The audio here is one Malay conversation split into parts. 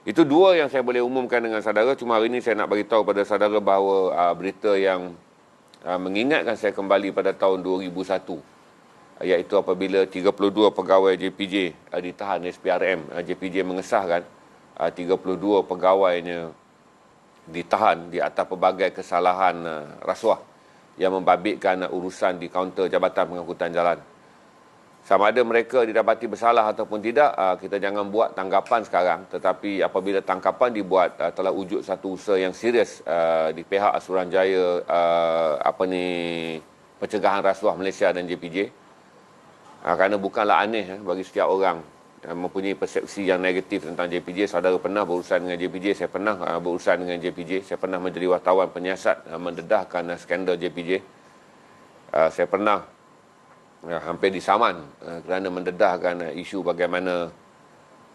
Itu dua yang saya boleh umumkan dengan saudara. Cuma hari ini saya nak beritahu pada saudara bahawa berita yang mengingatkan saya kembali pada tahun 2001, iaitu apabila 32 pegawai JPJ ditahan SPRM. JPJ mengesahkan 32 pegawainya ditahan di atas pelbagai kesalahan rasuah yang membabitkan urusan di kaunter Jabatan Pengangkutan Jalan. Sama ada mereka didapati bersalah ataupun tidak, kita jangan buat tanggapan sekarang. Tetapi apabila tangkapan dibuat, telah wujud satu usaha yang serius di pihak Suruhanjaya Pencegahan Rasuah Malaysia dan JPJ. Kerana bukanlah aneh bagi setiap orang mempunyai persepsi yang negatif tentang JPJ. Saudara pernah berurusan dengan JPJ, saya pernah berurusan dengan JPJ. Saya pernah menjadi wartawan penyiasat mendedahkan skandal JPJ. Saya pernah hampir disaman kerana mendedahkan isu bagaimana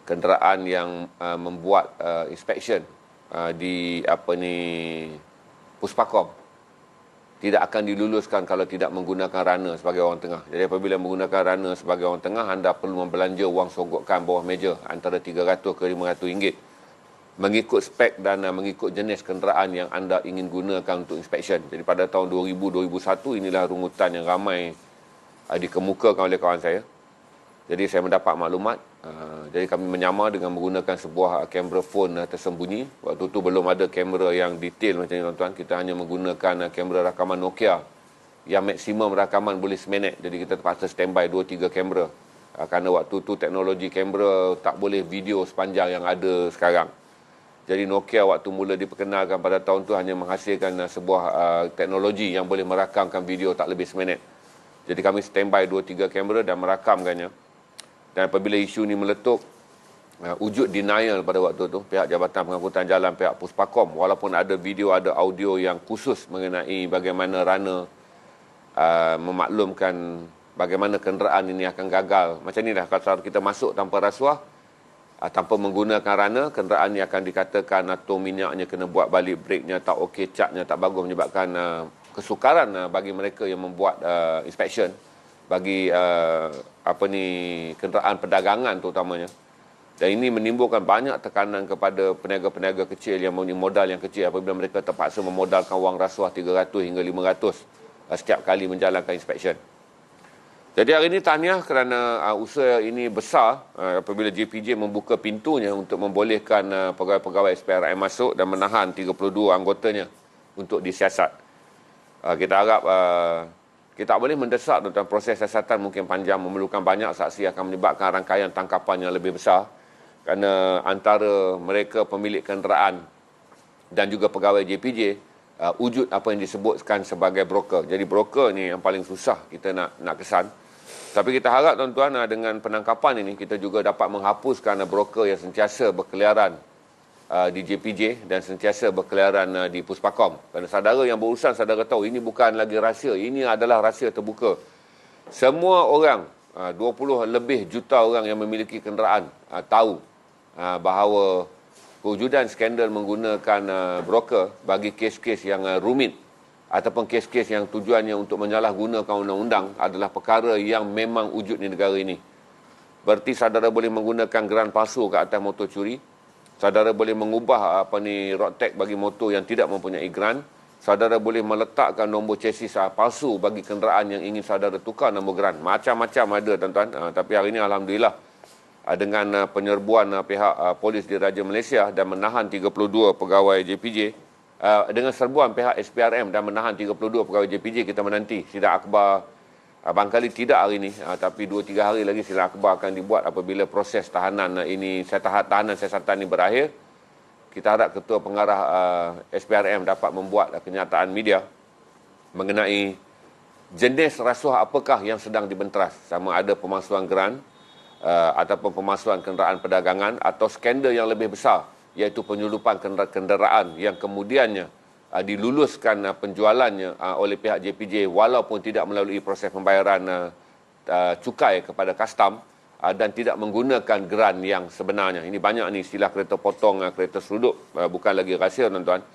kenderaan yang membuat inspection di Puspakom tidak akan diluluskan kalau tidak menggunakan runner sebagai orang tengah. Jadi apabila menggunakan runner sebagai orang tengah, anda perlu membelanja wang sogokkan bawah meja antara 300 ke 500 ringgit mengikut spek dan mengikut jenis kenderaan yang anda ingin gunakan untuk inspection. Jadi pada tahun 2000-2001 inilah rungutan yang ramai dikemukakan oleh kawan saya. Jadi saya mendapat maklumat. Jadi kami menyamar dengan menggunakan sebuah kamera phone tersembunyi. Waktu tu belum ada kamera yang detail macam ni tuan-tuan. Kita hanya menggunakan kamera rakaman Nokia yang maksimum rakaman boleh seminit. Jadi kita terpaksa standby 2-3 kamera. Kerana waktu tu teknologi kamera tak boleh video sepanjang yang ada sekarang. Jadi Nokia waktu mula diperkenalkan pada tahun tu hanya menghasilkan sebuah teknologi yang boleh merakamkan video tak lebih seminit. Jadi kami standby 2-3 kamera dan merakamkannya. Dan apabila isu ni meletup, wujud denial pada waktu tu, pihak Jabatan Pengangkutan Jalan, pihak Puspakom, walaupun ada video, ada audio yang khusus mengenai bagaimana runner memaklumkan bagaimana kenderaan ini akan gagal. Macam ni dah, kalau kita masuk tanpa rasuah, tanpa menggunakan runner, kenderaan ini akan dikatakan atom minyaknya kena buat balik, brake-nya tak okey, catnya tak bagus, menyebabkan kesukaran bagi mereka yang membuat inspection bagi kenderaan perdagangan terutamanya. Dan ini menimbulkan banyak tekanan kepada peniaga-peniaga kecil yang mempunyai modal yang kecil apabila mereka terpaksa memodalkan wang rasuah 300 hingga 500 setiap kali menjalankan inspection. Jadi hari ini tahniah kerana usaha ini besar apabila JPJ membuka pintunya untuk membolehkan pegawai-pegawai SPRM masuk dan menahan 32 anggotanya untuk disiasat. Kita harap kita tak boleh mendesak tentang proses siasatan mungkin panjang, memerlukan banyak saksi, akan menyebabkan rangkaian tangkapan yang lebih besar kerana antara mereka pemilik kenderaan dan juga pegawai JPJ wujud apa yang disebutkan sebagai broker. Jadi broker ni yang paling susah kita nak kesan. Tapi kita harap tuan-tuan dengan penangkapan ini kita juga dapat menghapuskan broker yang sentiasa berkeliaran di JPJ dan sentiasa berkeliaran di Puspakom. Kerana saudara yang berurusan, saudara tahu ini bukan lagi rahsia, ini adalah rahsia terbuka. Semua orang, 20 lebih juta orang yang memiliki kenderaan tahu bahawa kewujudan skandal menggunakan broker bagi kes-kes yang rumit ataupun kes-kes yang tujuannya untuk menyalahgunakan undang-undang adalah perkara yang memang wujud di negara ini. Berarti saudara boleh menggunakan geran palsu ke atas motor curi. Saudara boleh mengubah road tag bagi motor yang tidak mempunyai geran. Saudara boleh meletakkan nombor chassis palsu bagi kenderaan yang ingin saudara tukar nombor geran. Macam-macam ada tuan-tuan. Tapi hari ini alhamdulillah dengan penyerbuan pihak polis di Raja Malaysia dan menahan 32 pegawai JPJ, dengan serbuan pihak SPRM dan menahan 32 pegawai JPJ, kita menanti sidang akhbar. Barangkali tidak hari ini, tapi 2-3 hari lagi sidang akhbar akan dibuat apabila proses tahanan ini, tahanan siasatan ini berakhir. Kita harap Ketua Pengarah SPRM dapat membuat kenyataan media mengenai jenis rasuah apakah yang sedang dibenteras. Sama ada pemalsuan geran ataupun pemalsuan kenderaan perdagangan atau skandal yang lebih besar, iaitu penyelundupan kenderaan yang kemudiannya diluluskan penjualannya oleh pihak JPJ walaupun tidak melalui proses pembayaran cukai kepada custom dan tidak menggunakan geran yang sebenarnya. Ini banyak ni istilah kereta potong, kereta seruduk, bukan lagi rahsia tuan-tuan.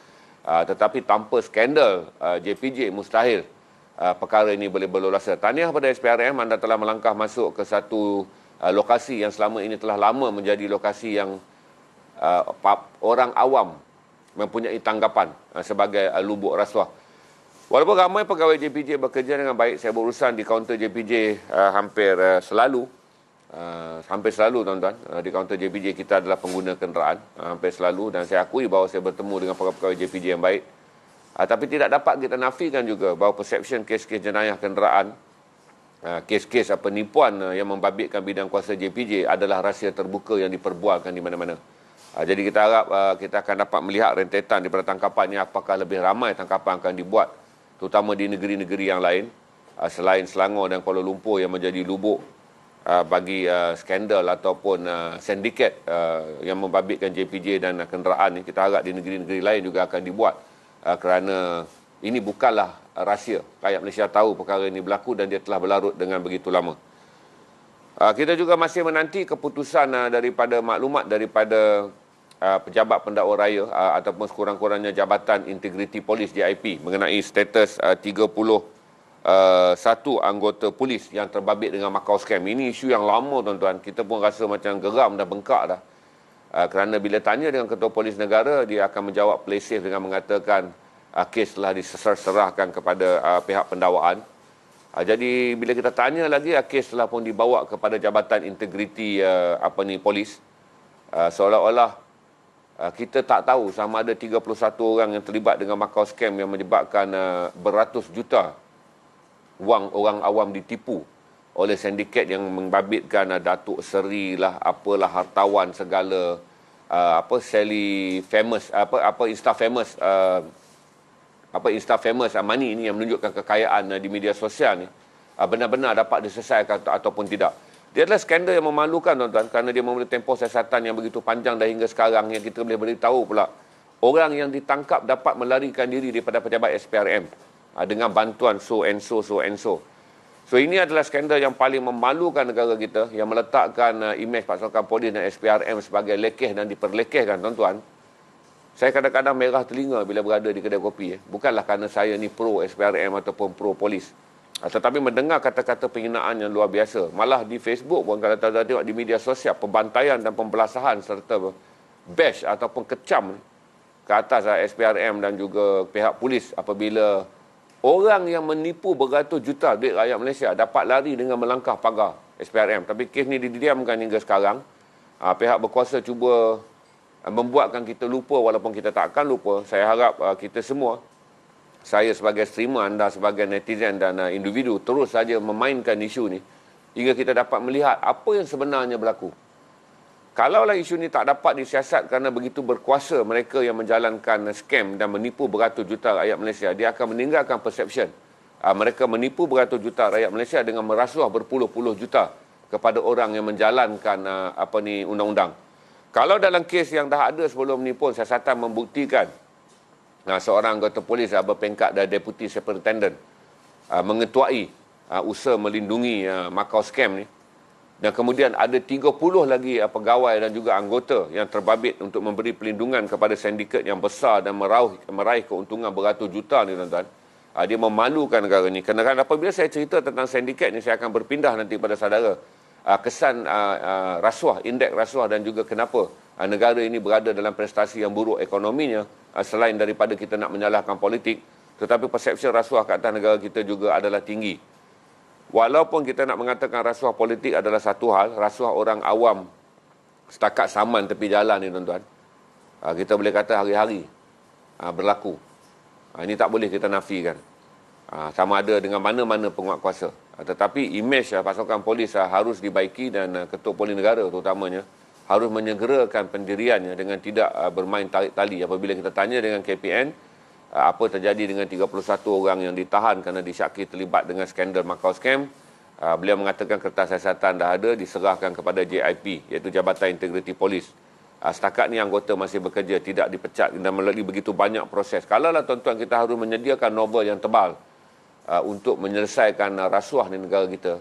Tetapi tanpa skandal JPJ mustahil perkara ini boleh berlalu. Tahniah pada SPRM, anda telah melangkah masuk ke satu lokasi yang selama ini telah lama menjadi lokasi yang orang awam mempunyai tanggapan sebagai lubuk rasuah. Walaupun ramai pegawai JPJ bekerja dengan baik, saya berurusan di kaunter JPJ hampir selalu. Hampir selalu tuan-tuan, di kaunter JPJ kita adalah pengguna kenderaan hampir selalu, dan saya akui bahawa saya bertemu dengan pegawai JPJ yang baik. Tapi tidak dapat kita nafikan juga bahawa persepsi kes-kes jenayah kenderaan, kes-kes penipuan yang membabitkan bidang kuasa JPJ adalah rahsia terbuka yang diperbualkan di mana-mana. Jadi kita harap kita akan dapat melihat rentetan daripada tangkapan ini, apakah lebih ramai tangkapan akan dibuat, terutama di negeri-negeri yang lain selain Selangor dan Kuala Lumpur yang menjadi lubuk bagi skandal ataupun sindiket yang membabitkan JPJ dan kenderaan ni. Kita harap di negeri-negeri lain juga akan dibuat, kerana ini bukanlah rahsia. Rakyat Malaysia tahu perkara ini berlaku dan dia telah berlarut dengan begitu lama. Kita juga masih menanti keputusan daripada maklumat daripada pejabat pendakwa raya ataupun sekurang-kurangnya Jabatan Integriti Polis JIP mengenai status 31 anggota polis yang terbabit dengan Macau scam. Ini isu yang lama tuan-tuan. Kita pun rasa macam geram dan bengkak dah. Kerana bila tanya dengan Ketua Polis Negara, dia akan menjawab play safe dengan mengatakan kes telah diserahkan kepada pihak pendakwaan. Jadi bila kita tanya lagi, kes telah pun dibawa kepada Jabatan Integriti Polis. Seolah-olah kita tak tahu sama ada 31 orang yang terlibat dengan Macau scam yang menyebabkan beratus juta wang orang awam ditipu oleh sindiket yang membabitkan Datuk Seri lah, apalah hartawan segala, Sally famous, Insta famous, Insta famous money ini yang menunjukkan kekayaan di media sosial ni benar-benar dapat diselesaikan ataupun tidak. Dia adalah skandal yang memalukan tuan-tuan, kerana dia memerlukan tempoh siasatan yang begitu panjang dah hingga sekarang, yang kita boleh beritahu pula orang yang ditangkap dapat melarikan diri daripada pejabat SPRM dengan bantuan so and so. So ini adalah skandal yang paling memalukan negara kita, yang meletakkan imej pasukan polis dan SPRM sebagai lekeh dan diperlekehkan tuan-tuan. Saya kadang-kadang merah telinga bila berada di kedai kopi. Bukanlah kerana saya ni pro SPRM ataupun pro polis, tetapi mendengar kata-kata penghinaan yang luar biasa. Malah di Facebook pun, kalau tuan-tuan tengok di media sosial, pembantaian dan pembelasahan serta bash ataupun kecam ke atas SPRM dan juga pihak polis apabila orang yang menipu beratus juta duit rakyat Malaysia dapat lari dengan melangkah pagar SPRM. Tapi kes ni didiamkan hingga sekarang. Pihak berkuasa cuba membuatkan kita lupa, walaupun kita tak akan lupa. Saya harap kita semua, saya sebagai streamer, anda sebagai netizen dan individu, terus saja memainkan isu ni hingga kita dapat melihat apa yang sebenarnya berlaku. Kalaulah isu ni tak dapat disiasat kerana begitu berkuasa mereka yang menjalankan scam dan menipu beratus juta rakyat Malaysia, dia akan meninggalkan perception mereka menipu beratus juta rakyat Malaysia dengan merasuah berpuluh-puluh juta kepada orang yang menjalankan undang-undang. Kalau dalam kes yang dah ada sebelum ni pun siasatan membuktikan seorang anggota polis berpangkat Deputy Superintendent mengetuai usaha melindungi Macau scam ni, dan kemudian ada 30 lagi pegawai dan juga anggota yang terbabit untuk memberi pelindungan kepada sindiket yang besar dan meraih keuntungan beratus juta ni tuan-tuan. Dia memalukan negara ni. Kerana apabila saya cerita tentang sindiket ni, saya akan berpindah nanti pada saudara kesan rasuah, indeks rasuah, dan juga kenapa negara ini berada dalam prestasi yang buruk ekonominya, selain daripada kita nak menyalahkan politik, tetapi persepsi rasuah ke atas negara kita juga adalah tinggi. Walaupun kita nak mengatakan rasuah politik adalah satu hal, rasuah orang awam setakat saman tepi jalan ni tuan-tuan, kita boleh kata hari-hari berlaku. Ini tak boleh kita nafikan, sama ada dengan mana-mana penguatkuasa. Tetapi imej pasukan polis harus dibaiki, dan Ketua Polis Negara terutamanya harus menyegerakan pendiriannya dengan tidak bermain tarik tali. Apabila kita tanya dengan KPN, apa terjadi dengan 31 orang yang ditahan kerana disyaki terlibat dengan skandal Macau scam, beliau mengatakan kertas siasatan dah ada, diserahkan kepada JIP, iaitu Jabatan Integriti Polis. Setakat ni anggota masih bekerja, tidak dipecat dan melalui begitu banyak proses. Kalaulah tuan-tuan kita harus menyediakan novel yang tebal untuk menyelesaikan rasuah di negara kita,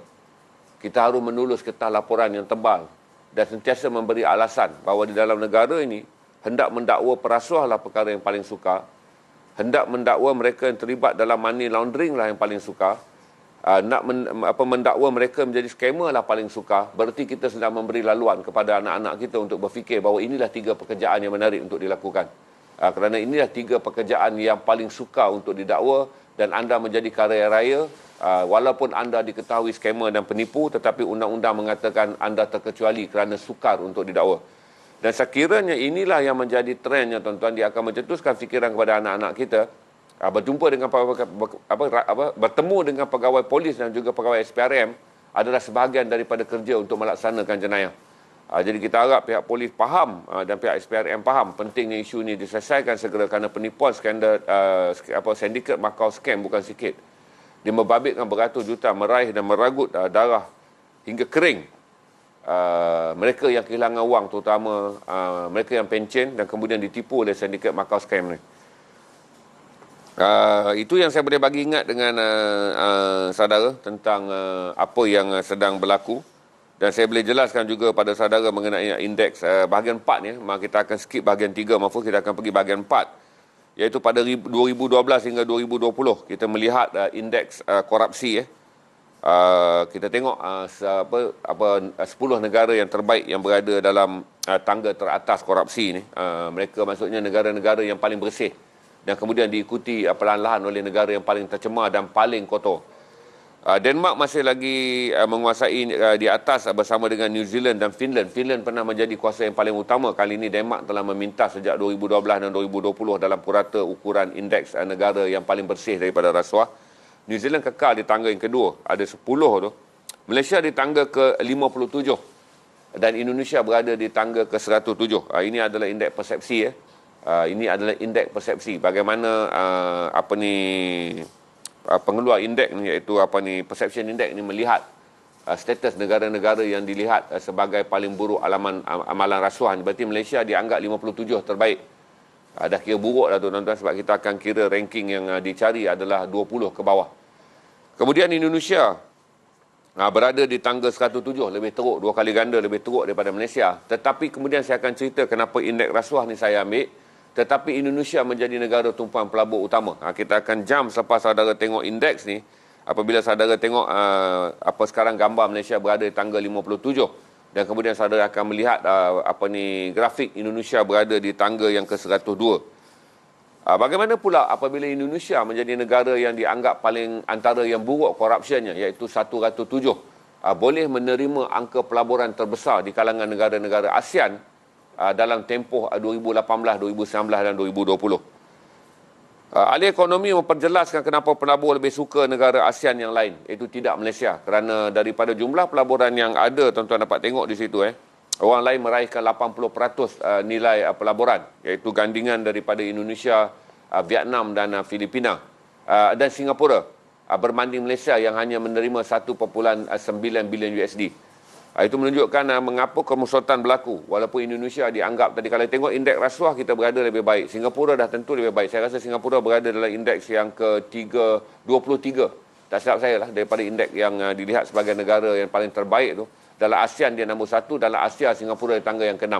kita harus menulis kertas laporan yang tebal dan sentiasa memberi alasan bahawa di dalam negara ini hendak mendakwa perasuah lah perkara yang paling sukar, hendak mendakwa mereka yang terlibat dalam money laundering lah yang paling sukar, mendakwa mereka menjadi scammer lah paling sukar, berarti kita sedang memberi laluan kepada anak-anak kita untuk berfikir bahawa inilah 3 pekerjaan yang menarik untuk dilakukan. Kerana inilah 3 pekerjaan yang paling sukar untuk didakwa, dan anda menjadi kaya raya walaupun anda diketahui scammer dan penipu, tetapi undang-undang mengatakan anda terkecuali kerana sukar untuk didakwa. Dan sekiranya inilah yang menjadi trendnya, tuan-tuan, dia akan mencetuskan fikiran kepada anak-anak kita. Berjumpa dengan bertemu dengan pegawai polis dan juga pegawai SPRM adalah sebahagian daripada kerja untuk melaksanakan jenayah. Jadi kita harap pihak polis faham dan pihak SPRM faham pentingnya isu ini diselesaikan segera, kerana penipuan skandal sindiket Macau scam bukan sikit. Dia membabitkan beratus juta, meraih dan meragut darah hingga kering mereka yang kehilangan wang, terutama mereka yang pencen dan kemudian ditipu oleh sindiket Macau scam ni. Itu yang saya boleh bagi ingat dengan saudara tentang apa yang sedang berlaku. Dan saya boleh jelaskan juga pada saudara mengenai indeks bahagian 4 ni. Kita akan skip bahagian 3, Mahfuz, kita akan pergi bahagian 4. Iaitu pada 2012 hingga 2020 kita melihat indeks korupsi. Kita tengok 10 negara yang terbaik yang berada dalam tangga teratas korupsi ni. Mereka maksudnya negara-negara yang paling bersih, dan kemudian diikuti perlahan-lahan oleh negara yang paling tercemar dan paling kotor. Denmark masih lagi menguasai di atas bersama dengan New Zealand dan Finland. Finland pernah menjadi kuasa yang paling utama. Kali ini Denmark telah meminta sejak 2012 dan 2020 dalam purata ukuran indeks negara yang paling bersih daripada rasuah. New Zealand kekal di tangga yang kedua, ada 10 tu. Malaysia di tangga ke-57 dan Indonesia berada di tangga ke-107. Ini adalah indeks persepsi. Ini adalah indeks persepsi. Bagaimana pengeluar indeks ni, iaitu perception index ni, melihat status negara-negara yang dilihat sebagai paling buruk amalan rasuah. Berarti Malaysia dianggap 57 terbaik. Dah kira buruk dah tu, tuan-tuan, sebab kita akan kira ranking yang dicari adalah 20 ke bawah. Kemudian Indonesia berada di tangga 107, lebih teruk, 2 kali ganda lebih teruk daripada Malaysia. Tetapi kemudian saya akan cerita kenapa indeks rasuah ni saya ambil. Tetapi Indonesia menjadi negara tumpuan pelabur utama. Kita akan jam selepas saudara tengok indeks ni. Apabila saudara tengok sekarang gambar Malaysia berada di tangga 57. Dan kemudian saudara akan melihat grafik Indonesia berada di tangga yang ke-102. Bagaimana pula apabila Indonesia menjadi negara yang dianggap paling antara yang buruk korupsinya, iaitu 107. Boleh menerima angka pelaburan terbesar di kalangan negara-negara ASEAN dalam tempoh 2018, 2019 dan 2020. Ahli ekonomi memperjelaskan kenapa pelabur lebih suka negara ASEAN yang lain, iaitu tidak Malaysia. Kerana daripada jumlah pelaburan yang ada, tuan-tuan dapat tengok di situ, orang lain meraihkan 80% nilai pelaburan, iaitu gandingan daripada Indonesia, Vietnam dan Filipina dan Singapura, berbanding Malaysia yang hanya menerima 1.9 bilion USD. Itu menunjukkan mengapa kemusyaratan berlaku. Walaupun Indonesia dianggap, tadi kalau tengok indeks rasuah kita berada lebih baik. Singapura dah tentu lebih baik. Saya rasa Singapura berada dalam indeks yang ke-23. Tak silap saya lah, daripada indeks yang dilihat sebagai negara yang paling terbaik tu. Dalam ASEAN dia nombor 1, dalam Asia Singapura di tangga yang ke-6.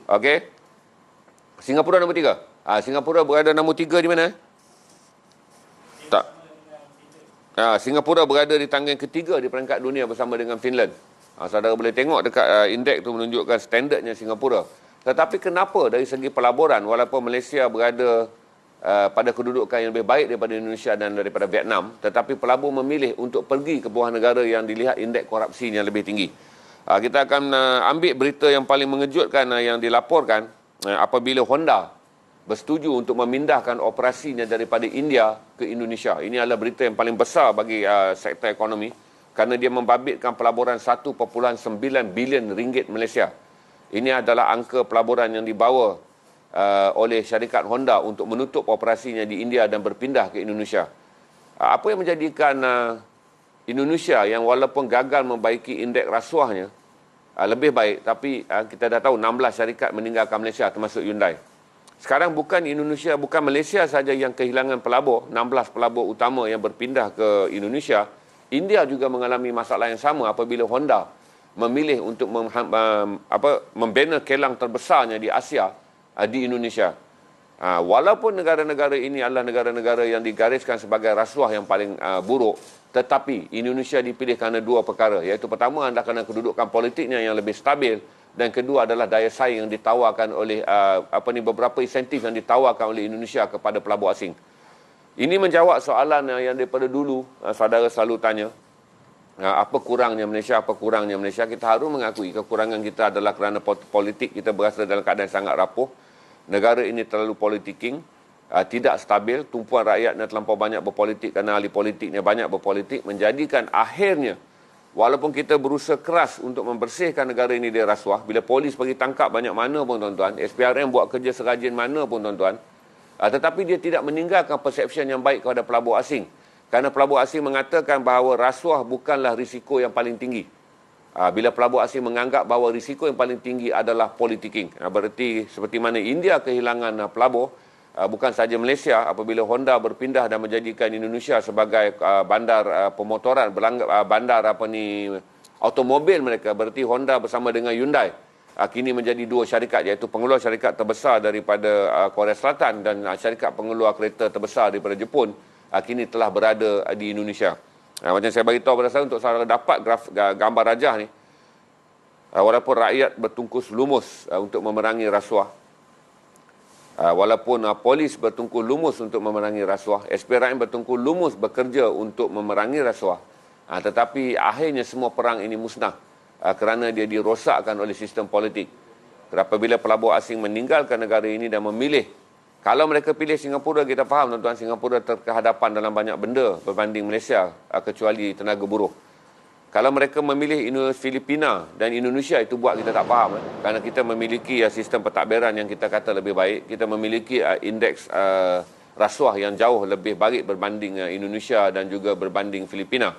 Okey. Singapura nombor 3. Singapura berada nombor 3 di mana? Tak. Singapura berada di tangga yang ke-3 di peringkat dunia bersama dengan Finland. Saudara boleh tengok dekat indeks tu menunjukkan standardnya Singapura. Tetapi kenapa dari segi pelaburan, walaupun Malaysia berada pada kedudukan yang lebih baik daripada Indonesia dan daripada Vietnam, tetapi pelabur memilih untuk pergi ke buah negara yang dilihat indeks korupsi yang lebih tinggi. Kita akan ambil berita yang paling mengejutkan yang dilaporkan apabila Honda bersetuju untuk memindahkan operasinya daripada India ke Indonesia. Ini adalah berita yang paling besar bagi sektor ekonomi, kerana dia membabitkan pelaburan 1.9 bilion ringgit Malaysia. Ini adalah angka pelaburan yang dibawa oleh syarikat Honda untuk menutup operasinya di India dan berpindah ke Indonesia. Apa yang menjadikan Indonesia yang walaupun gagal membaiki indeks rasuahnya lebih baik, tapi kita dah tahu 16 syarikat meninggalkan Malaysia termasuk Hyundai. Sekarang bukan Malaysia saja yang kehilangan pelabur, 16 pelabur utama yang berpindah ke Indonesia. India juga mengalami masalah yang sama apabila Honda memilih untuk membina kilang terbesarnya di Asia di Indonesia. Walaupun negara-negara ini adalah negara-negara yang digariskan sebagai rasuah yang paling buruk, tetapi Indonesia dipilih kerana dua perkara, iaitu pertama adalah kerana kedudukan politiknya yang lebih stabil, dan kedua adalah daya saing yang ditawarkan oleh beberapa insentif yang ditawarkan oleh Indonesia kepada pelabur asing. Ini menjawab soalan yang daripada dulu saudara selalu tanya, apa kurangnya Malaysia, apa kurangnya Malaysia. Kita harus mengakui kekurangan kita adalah kerana politik kita berasa dalam keadaan sangat rapuh. Negara ini terlalu politiking, tidak stabil, tumpuan rakyatnya terlampau banyak berpolitik kerana ahli politiknya banyak berpolitik, menjadikan akhirnya walaupun kita berusaha keras untuk membersihkan negara ini dari rasuah, bila polis pergi tangkap banyak mana pun tuan-tuan, SPRM buat kerja serajin mana pun tuan-tuan, tetapi dia tidak meninggalkan persepsi yang baik kepada pelabur asing. Kerana pelabur asing mengatakan bahawa rasuah bukanlah risiko yang paling tinggi. Bila pelabur asing menganggap bahawa risiko yang paling tinggi adalah politiking. Berarti seperti mana India kehilangan pelabur, bukan sahaja Malaysia, apabila Honda berpindah dan menjadikan Indonesia sebagai bandar pemotoran, bandar automobil mereka, berarti Honda bersama dengan Hyundai kini menjadi dua syarikat, iaitu pengeluar syarikat terbesar daripada Korea Selatan dan syarikat pengeluar kereta terbesar daripada Jepun, kini telah berada di Indonesia. Macam saya beritahu pada saya, untuk saudara dapat gambar rajah ni, walaupun rakyat bertungkus lumus untuk memerangi rasuah, walaupun polis bertungkus lumus untuk memerangi rasuah, SPRM bertungkus lumus bekerja untuk memerangi rasuah, tetapi akhirnya semua perang ini musnah kerana dia dirosakkan oleh sistem politik. Apabila pelabur asing meninggalkan negara ini dan memilih, kalau mereka pilih Singapura, kita faham tuan-tuan, Singapura terkehadapan dalam banyak benda berbanding Malaysia, kecuali tenaga buruh. Kalau mereka memilih Filipina dan Indonesia, itu buat kita tak faham. Kerana kita memiliki sistem pentadbiran yang kita kata lebih baik. Kita memiliki indeks rasuah yang jauh lebih baik berbanding Indonesia dan juga berbanding Filipina.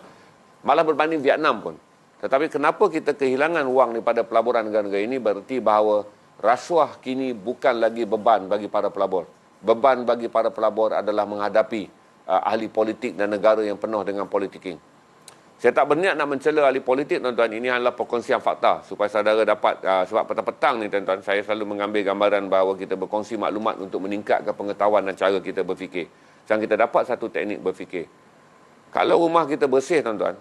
Malah berbanding Vietnam pun. Tetapi kenapa kita kehilangan wang daripada pelaburan negara-negara ini? Berarti bahawa rasuah kini bukan lagi beban bagi para pelabur. Beban bagi para pelabur adalah menghadapi ahli politik dan negara yang penuh dengan politiking. Saya tak berniat nak mencela ahli politik, tuan-tuan. Ini adalah perkongsian fakta supaya saudara dapat, sebab petang-petang ni tuan-tuan, saya selalu mengambil gambaran bahawa kita berkongsi maklumat untuk meningkatkan pengetahuan dan cara kita berfikir. Macam kita dapat satu teknik berfikir. Kalau rumah kita bersih, tuan-tuan,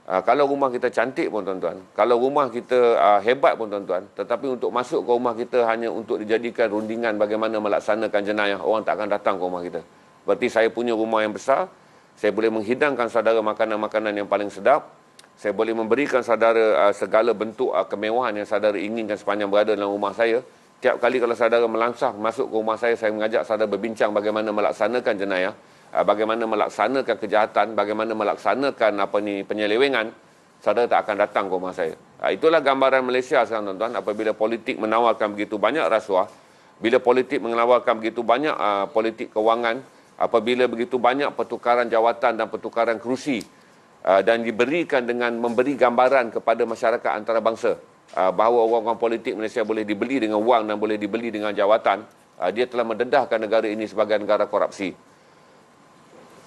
kalau rumah kita cantik pun, tuan-tuan, kalau rumah kita hebat pun, tuan-tuan, tetapi untuk masuk ke rumah kita hanya untuk dijadikan rundingan bagaimana melaksanakan jenayah, orang tak akan datang ke rumah kita. Berarti saya punya rumah yang besar, saya boleh menghidangkan saudara makanan-makanan yang paling sedap, saya boleh memberikan saudara segala bentuk kemewahan yang saudara inginkan sepanjang berada dalam rumah saya. Tiap kali kalau saudara melangsang masuk ke rumah saya mengajak saudara berbincang bagaimana melaksanakan jenayah, bagaimana melaksanakan kejahatan, bagaimana melaksanakan penyelewengan, saudara tak akan datang ke rumah saya. Itulah gambaran Malaysia sekarang, tuan-tuan. Apabila politik menawarkan begitu banyak rasuah, bila politik menawarkan begitu banyak politik kewangan, apabila begitu banyak pertukaran jawatan dan pertukaran kerusi, dan diberikan dengan memberi gambaran kepada masyarakat antarabangsa bahawa orang-orang politik Malaysia boleh dibeli dengan wang dan boleh dibeli dengan jawatan, dia telah mendedahkan negara ini sebagai negara korupsi.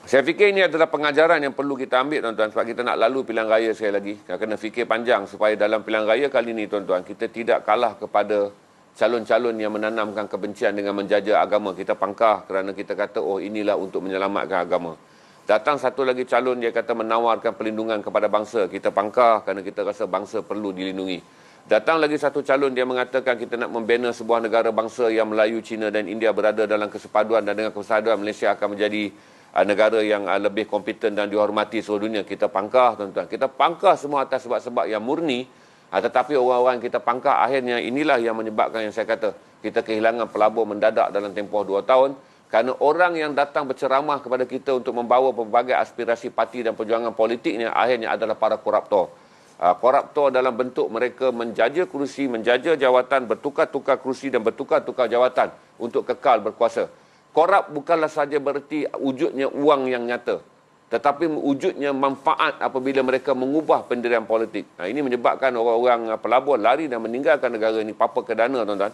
Saya fikir ini adalah pengajaran yang perlu kita ambil, tuan-tuan, sebab kita nak lalu pilihan raya sekali lagi. Kena fikir panjang supaya dalam pilihan raya kali ini, tuan-tuan, kita tidak kalah kepada calon-calon yang menanamkan kebencian dengan menjaja agama. Kita pangkah kerana kita kata, oh inilah untuk menyelamatkan agama. Datang satu lagi calon, dia kata menawarkan perlindungan kepada bangsa. Kita pangkah kerana kita rasa bangsa perlu dilindungi. Datang lagi satu calon, dia mengatakan kita nak membina sebuah negara bangsa yang Melayu, Cina dan India berada dalam kesepaduan, dan dengan kesepaduan Malaysia akan menjadi negara yang lebih kompeten dan dihormati seluruh dunia. Kita pangkah, tuan-tuan. Kita pangkah semua atas sebab-sebab yang murni, tetapi orang-orang kita pangkah akhirnya inilah yang menyebabkan yang saya kata kita kehilangan pelabur mendadak dalam tempoh 2 tahun, kerana orang yang datang berceramah kepada kita untuk membawa pelbagai aspirasi parti dan perjuangan politiknya akhirnya adalah para koruptor. Koruptor dalam bentuk mereka menjaja kerusi, menjaja jawatan, bertukar-tukar kerusi dan bertukar-tukar jawatan untuk kekal berkuasa. Korup bukanlah sahaja berarti wujudnya uang yang nyata, tetapi wujudnya manfaat apabila mereka mengubah pendirian politik. Ini menyebabkan orang-orang pelabur lari dan meninggalkan negara ini papa ke dana, tuan-tuan.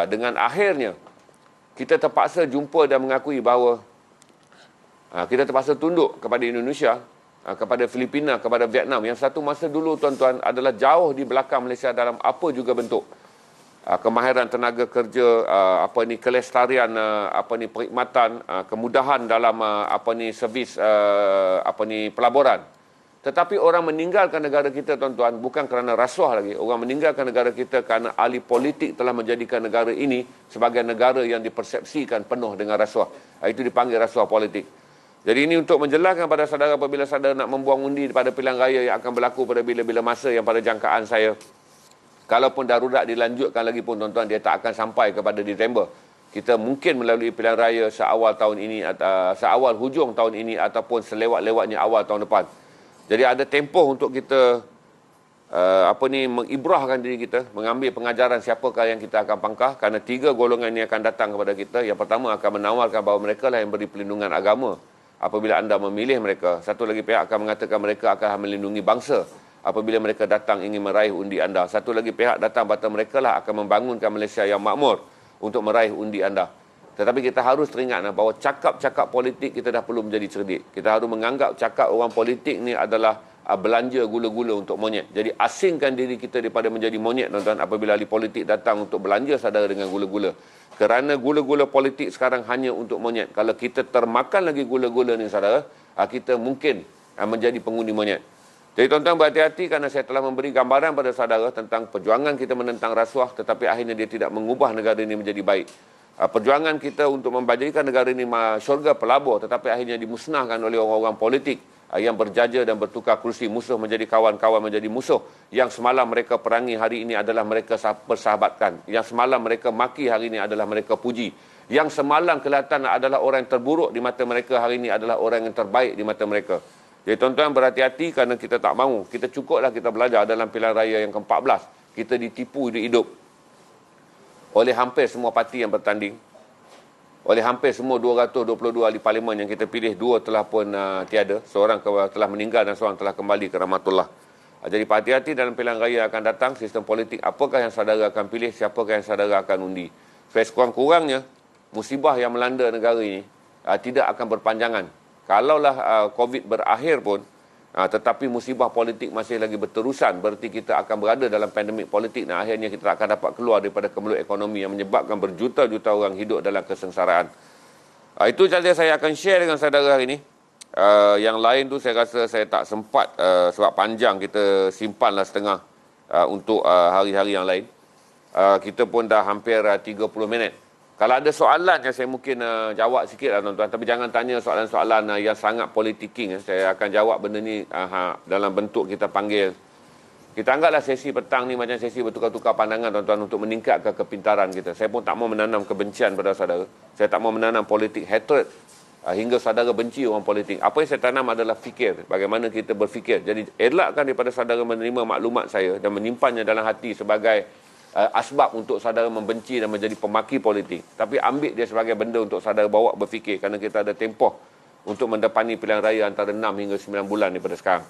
Dengan akhirnya, kita terpaksa jumpa dan mengakui bahawa kita terpaksa tunduk kepada Indonesia, kepada Filipina, kepada Vietnam, yang satu masa dulu, tuan-tuan, adalah jauh di belakang Malaysia dalam apa juga bentuk. kemahiran tenaga kerja, kelestarian, perkhidmatan, kemudahan dalam servis pelaburan. Tetapi orang meninggalkan negara kita, tuan-tuan, bukan kerana rasuah lagi. Orang meninggalkan negara kita kerana ahli politik telah menjadikan negara ini sebagai negara yang dipersepsikan penuh dengan rasuah. Itu dipanggil rasuah politik. Jadi ini untuk menjelaskan pada saudara apabila saudara nak membuang undi pada pilihan raya yang akan berlaku pada bila-bila masa yang pada jangkaan saya. Kalaupun darurat dilanjutkan lagi pun, tuan-tuan, dia tak akan sampai kepada Disember. Kita mungkin melalui pilihan raya seawal tahun ini, seawal hujung tahun ini ataupun selewat-lewatnya awal tahun depan. Jadi ada tempoh untuk kita mengibrahkan diri kita, mengambil pengajaran siapakah yang kita akan pangkah, kerana 3 golongan ini akan datang kepada kita. Yang pertama akan menawarkan bahawa mereka lah yang beri perlindungan agama apabila anda memilih mereka. Satu lagi pihak akan mengatakan mereka akan melindungi bangsa apabila mereka datang ingin meraih undi anda. Satu lagi pihak datang kata mereka lah akan membangunkan Malaysia yang makmur untuk meraih undi anda. Tetapi kita harus teringat bahawa cakap-cakap politik kita dah perlu menjadi cerdik. Kita harus menganggap cakap orang politik ni adalah belanja gula-gula untuk monyet. Jadi asingkan diri kita daripada menjadi monyet, tuan-tuan, apabila ahli politik datang untuk belanja saudara dengan gula-gula. Kerana gula-gula politik sekarang hanya untuk monyet. Kalau kita termakan lagi gula-gula ni, saudara, kita mungkin menjadi pengundi monyet. Jadi tuan-tuan berhati-hati kerana saya telah memberi gambaran pada saudara tentang perjuangan kita menentang rasuah, tetapi akhirnya dia tidak mengubah negara ini menjadi baik. Perjuangan kita untuk membajarikan negara ini syurga pelabur, tetapi akhirnya dimusnahkan oleh orang-orang politik yang berjaja dan bertukar kerusi. Musuh menjadi kawan, kawan menjadi musuh. Yang semalam mereka perangi, hari ini adalah mereka persahabatkan. Yang semalam mereka maki, hari ini adalah mereka puji. Yang semalam kelihatan adalah orang yang terburuk di mata mereka, hari ini adalah orang yang terbaik di mata mereka. Jadi tuan-tuan berhati-hati kerana kita tak mahu. Kita cukuplah kita belajar dalam pilihan raya yang ke-14. Kita ditipu hidup-hidup oleh hampir semua parti yang bertanding, oleh hampir semua 222 ahli parlimen yang kita pilih. 2 telah pun tiada, seorang telah meninggal dan seorang telah kembali ke rahmatullah. Jadi hati-hati dalam pilihan raya akan datang. Sistem politik apakah yang saudara akan pilih, siapakah yang saudara akan undi. Supaya sekurang-kurangnya musibah yang melanda negara ini tidak akan berpanjangan. Kalaulah COVID berakhir pun, tetapi musibah politik masih lagi berterusan, berarti kita akan berada dalam pandemik politik dan akhirnya kita akan dapat keluar daripada kemelut ekonomi yang menyebabkan berjuta-juta orang hidup dalam kesengsaraan. Itu sahaja saya akan share dengan saudara hari ini. Yang lain tu saya rasa saya tak sempat sebab panjang, kita simpanlah setengah untuk hari-hari yang lain. Kita pun dah hampir 30 minit. Kalau ada soalan yang saya mungkin jawab sikit lah, tuan-tuan. Tapi jangan tanya soalan-soalan yang sangat politiking. Saya akan jawab benda ni dalam bentuk kita panggil. Kita anggaplah sesi petang ni macam sesi bertukar-tukar pandangan, tuan-tuan, untuk meningkatkan kepintaran kita. Saya pun tak mau menanam kebencian pada saudara. Saya tak mau menanam politik hatred hingga saudara benci orang politik. Apa yang saya tanam adalah fikir. Bagaimana kita berfikir. Jadi elakkan daripada saudara menerima maklumat saya dan menyimpannya dalam hati sebagai asbab untuk saudara membenci dan menjadi pemaki politik. Tapi ambil dia sebagai benda untuk saudara bawa berfikir, kerana kita ada tempoh untuk mendepani pilihan raya antara 6 hingga 9 bulan daripada sekarang.